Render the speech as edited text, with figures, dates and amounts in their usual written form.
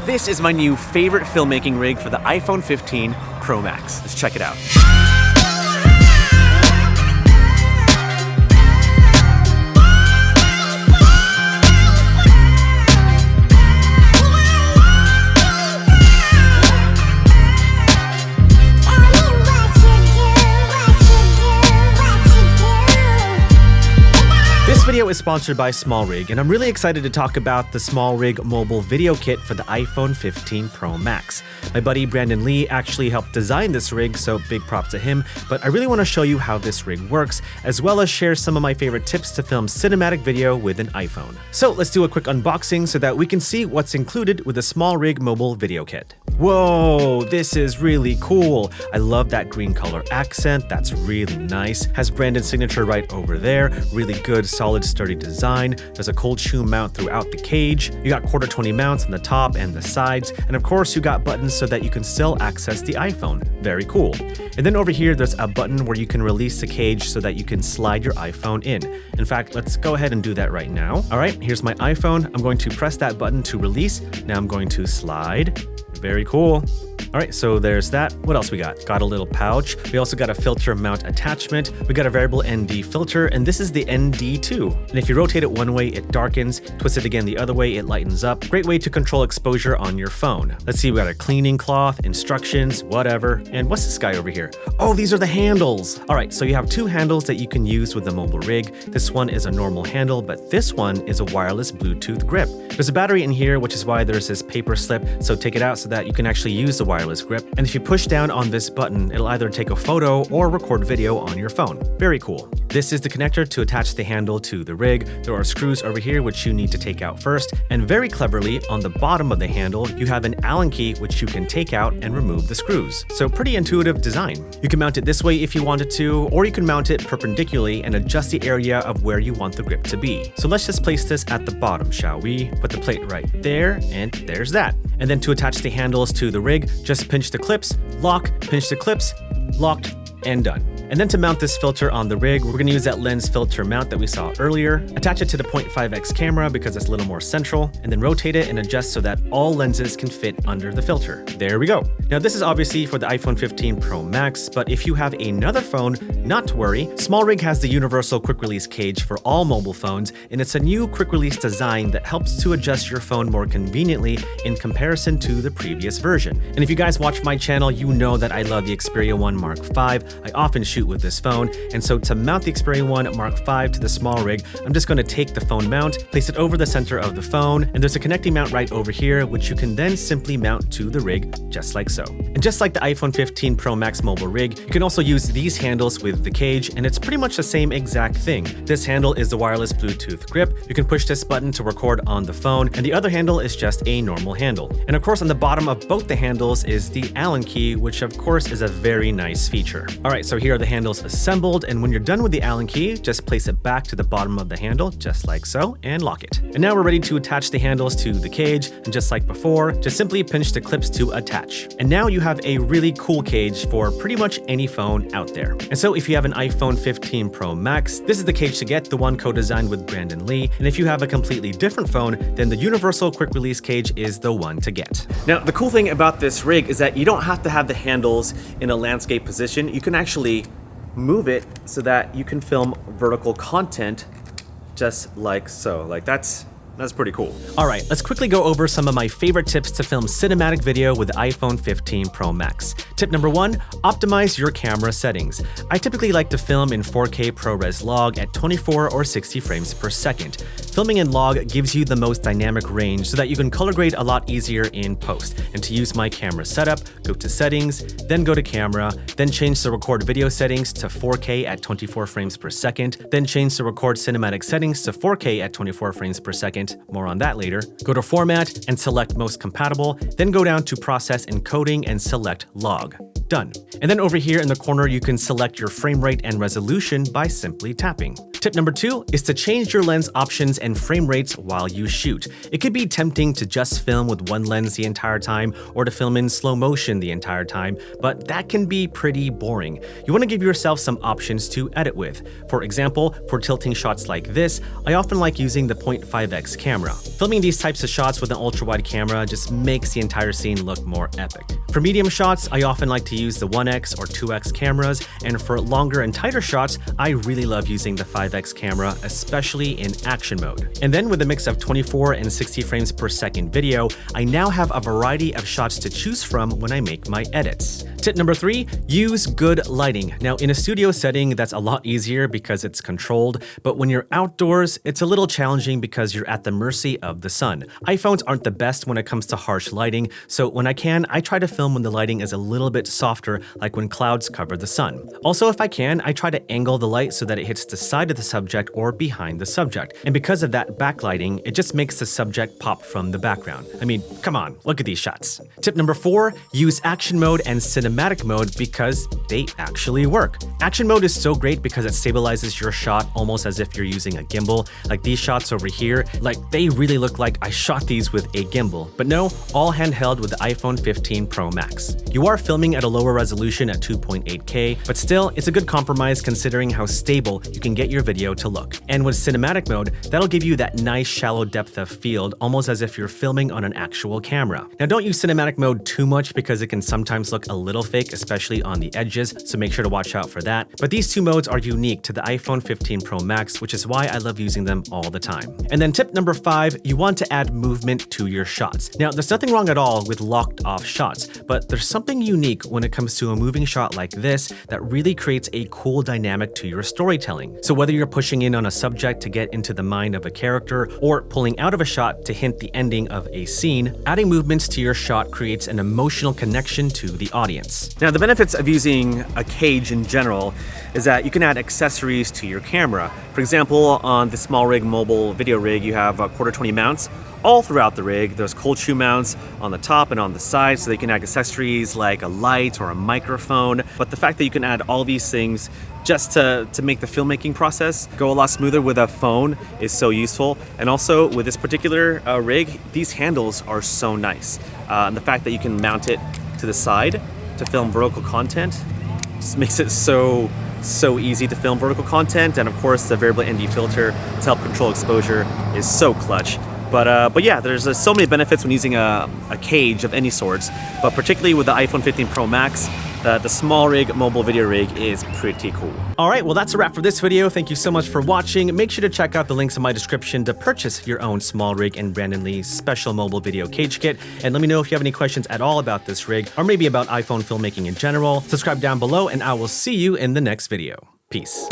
This is my new favorite filmmaking rig for the iPhone 15 Pro Max. Let's check it out. This video is sponsored by SmallRig, and I'm really excited to talk about the SmallRig mobile video kit for the iPhone 15 Pro Max. My buddy Brandon Lee actually helped design this rig, so big props to him, but I really want to show you how this rig works, as well as share some of my favorite tips to film cinematic video with an iPhone. So let's do a quick unboxing so that we can see what's included with the SmallRig mobile video kit. Whoa, this is really cool. I love that green color accent, that's really nice. Has Brandon's signature right over there, really good solid sturdy design. There's a cold shoe mount throughout the cage. You got quarter 20 mounts on the top and the sides, and of course you got buttons so that you can still access the iPhone. Very cool. And then over here there's a button where you can release the cage so that you can slide your iPhone in. In fact, let's go ahead and do that right now. All right, here's my iPhone. I'm going to press that button to release. Now I'm going to slide. Very cool. All right, so there's that. What else we got? Got a little pouch. We also got a filter mount attachment. We got a variable ND filter, and this is the ND2. And if you rotate it one way, it darkens. Twist it again the other way, it lightens up. Great way to control exposure on your phone. Let's see, we got a cleaning cloth, instructions, whatever. And what's this guy over here? Oh, these are the handles. All right, so you have two handles that you can use with the mobile rig. This one is a normal handle, but this one is a wireless Bluetooth grip. There's a battery in here, which is why there's this paper slip, so take it out so that you can actually use the wireless grip. And if you push down on this button, it'll either take a photo or record video on your phone. Very cool. This is the connector to attach the handle to the rig. There are screws over here which you need to take out first, and very cleverly on the bottom of the handle you have an Allen key which you can take out and remove the screws. So pretty intuitive design. You can mount it this way if you wanted to, or you can mount it perpendicularly and adjust the area of where you want the grip to be. So let's just place this at the bottom, shall we? Put the plate right there, and there's that. And then to attach the handles to the rig, just pinch the clips, lock, pinch the clips, locked, and done. And then to mount this filter on the rig, we're gonna use that lens filter mount that we saw earlier, attach it to the 0.5x camera because it's a little more central, and then rotate it and adjust so that all lenses can fit under the filter. There we go. Now this is obviously for the iPhone 15 Pro Max, but if you have another phone, not to worry. SmallRig has the universal quick release cage for all mobile phones, and it's a new quick release design that helps to adjust your phone more conveniently in comparison to the previous version. And if you guys watch my channel, you know that I love the Xperia 1 Mark V. I often shoot with this phone, and so to mount the Xperia 1 Mark V to the SmallRig, I'm just going to take the phone mount, place it over the center of the phone, and there's a connecting mount right over here which you can then simply mount to the rig just like so. And just like the iPhone 15 Pro Max mobile rig, you can also use these handles with the cage, and it's pretty much the same exact thing. This handle is the wireless Bluetooth grip. You can push this button to record on the phone, and the other handle is just a normal handle. And of course on the bottom of both the handles is the Allen key, which of course is a very nice feature. All right, so here are the handles assembled, and when you're done with the Allen key, just place it back to the bottom of the handle, just like so, and lock it. And now we're ready to attach the handles to the cage, and just like before, just simply pinch the clips to attach. And now you have a really cool cage for pretty much any phone out there. And so if you have an iPhone 15 Pro Max, this is the cage to get, the one co-designed with Brandon Lee. And if you have a completely different phone, then the universal quick release cage is the one to get. Now, the cool thing about this rig is that you don't have to have the handles in a landscape position. You can actually move it so that you can film vertical content just like so. Like that's pretty cool. All right, let's quickly go over some of my favorite tips to film cinematic video with the iPhone 15 Pro Max. Tip number 1, optimize your camera settings. I typically like to film in 4K ProRes log at 24 or 60 frames per second. Filming in log gives you the most dynamic range so that you can color grade a lot easier in post. And to use my camera setup, go to settings, then go to camera, then change the record video settings to 4K at 24 frames per second, then change the record cinematic settings to 4K at 24 frames per second. More on that later. Go to format and select most compatible, then go down to process encoding and select log. Done. And then over here in the corner, you can select your frame rate and resolution by simply tapping. Tip number 2 is to change your lens options and frame rates while you shoot. It could be tempting to just film with one lens the entire time or to film in slow motion the entire time, but that can be pretty boring. You want to give yourself some options to edit with. For example, for tilting shots like this, I often like using the 0.5x camera. Filming these types of shots with an ultra-wide camera just makes the entire scene look more epic. For medium shots, I often like to use the 1x or 2x cameras, and for longer and tighter shots, I really love using the 5x camera, especially in action mode. And then with a mix of 24 and 60 frames per second video, I now have a variety of shots to choose from when I make my edits. Tip number 3, use good lighting. Now, in a studio setting, that's a lot easier because it's controlled, but when you're outdoors, it's a little challenging because you're at the mercy of the sun. iPhones aren't the best when it comes to harsh lighting, so when I can, I try to film when the lighting is a little bit softer, like when clouds cover the sun. Also, if I can, I try to angle the light so that it hits the side of the subject or behind the subject. And because of that backlighting, it just makes the subject pop from the background. I mean, come on, look at these shots. Tip number 4, use action mode and cinematic mode because they actually work. Action mode is so great because it stabilizes your shot almost as if you're using a gimbal. Like these shots over here, like they really look like I shot these with a gimbal. But no, all handheld with the iPhone 15 Pro Max. You are filming at a lower resolution at 2.8K, but still, it's a good compromise considering how stable you can get your video to look. And with cinematic mode, that'll give you that nice shallow depth of field, almost as if you're filming on an actual camera. Now, don't use cinematic mode too much because it can sometimes look a little fake, especially on the edges, so make sure to watch out for that. But these two modes are unique to the iPhone 15 Pro Max, which is why I love using them all the time. And then tip number 5, you want to add movement to your shots. Now, there's nothing wrong at all with locked off shots, but there's something unique when it comes to a moving shot like this that really creates a cool dynamic to your storytelling. So whether you're pushing in on a subject to get into the mind of a character or pulling out of a shot to hint the ending of a scene, adding movements to your shot creates an emotional connection to the audience. Now, the benefits of using a cage in general is that you can add accessories to your camera. For example, on the SmallRig mobile video rig, you have 1/4-20 mounts all throughout the rig. There's cold shoe mounts on the top and on the side, so they can add accessories like a light or a microphone. But the fact that you can add all these things just to make the filmmaking process go a lot smoother with a phone is so useful. And also with this particular rig, these handles are so nice. And the fact that you can mount it to the side to film vertical content just makes it so easy to film vertical content. And of course, the variable ND filter to help control exposure is so clutch. But yeah, there's so many benefits when using a cage of any sorts, but particularly with the iPhone 15 Pro Max, the SmallRig mobile video rig is pretty cool. All right, well, that's a wrap for this video. Thank you so much for watching. Make sure to check out the links in my description to purchase your own SmallRig and Brandon Lee's special mobile video cage kit. And let me know if you have any questions at all about this rig, or maybe about iPhone filmmaking in general. Subscribe down below, and I will see you in the next video. Peace.